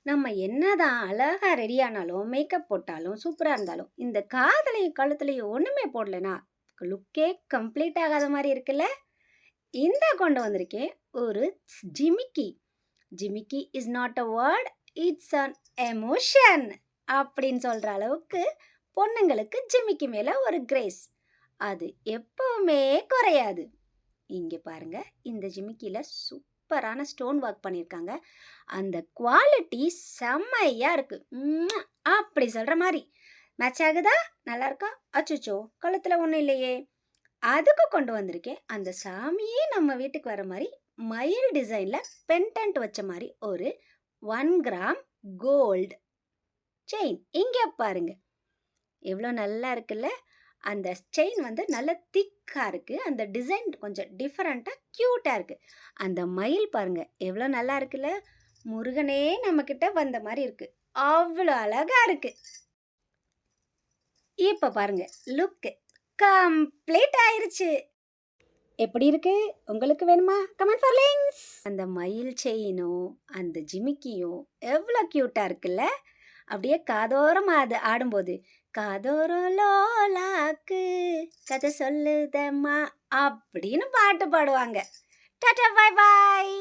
நம்ம என்னதான் அழகா ரெடி ஆனாலும், மேக்கப் போட்டாலும், சூப்பரா இருந்தாலும், இந்த காதுலயும், கழுத்துலயும் ஒண்ணுமே போடலனா, லுக்கே கம்ப்ளீட் ஆகாத மாரி இருக்குல்ல? கொண்டு வந்திருக்கேன் ஒரு ஜிமிக்கி. ஜிமிக்கி is not a word, it's an emotion அப்படின்னு சொல்ற அளவுக்கு பொண்ணுங்களுக்கு ஜிமிக்கி மேல ஒரு கிரேஸ். அது எப்பவுமே குறையாது. இங்க பாருங்க, இந்த ஜிமிக்கில சூப்பரான ஸ்டோன் ஒர்க் பண்ணியிருக்காங்க. அந்த குவாலிட்டி செம்மையா இருக்கு. அப்படி சொல்ற மாரி. மேட்ச் ஆகுதா? நல்லா இருக்கா? அச்சச்சோ! கழுத்துல ஒண்ணும் இல்லையே! அதுக்கு கொண்டு வந்திருக்கேன். அந்த சாமியே நம்ம வீட்டுக்கு வர மாரி, மயில் டிசைன்ல பெண்டன்ட் வச்ச மாரி ஒரு 1 கிராம் கோல்ட் செயின். இங்க பாருங்க. எவ்வளோ நல்லா இருக்குல்ல? அந்த செயின் வந்து நல்ல திக்கா இருக்கு. அந்த டிசைன் கொஞ்சம் டிஃபரெண்ட்டா கியூட்டா இருக்கு. அந்த மயில் பாருங்க, எவ்வளோ நல்லா இருக்குல்ல? முருகனே நம்மகிட்ட வந்த மாரி இருக்கு. அவ்வளோ அழகா இருக்கு. இப்ப பாருங்க, லுக் கம்ப்ளீட் ஆயிருச்சு. எப்படி இருக்கு? உங்களுக்கு வேணுமா? Comment for links. அந்த மயில் செயினும், அந்த ஜிமிக்கியும் எவ்வளோ கியூட்டா இருக்குல்ல? அப்படியே காதோரமா அது ஆடும்போது, காதோரம் லோலாக்கு கதை சொல்லுதம்மா அப்படின்னு பாட்டு பாடுவாங்க. Tata, bye bye.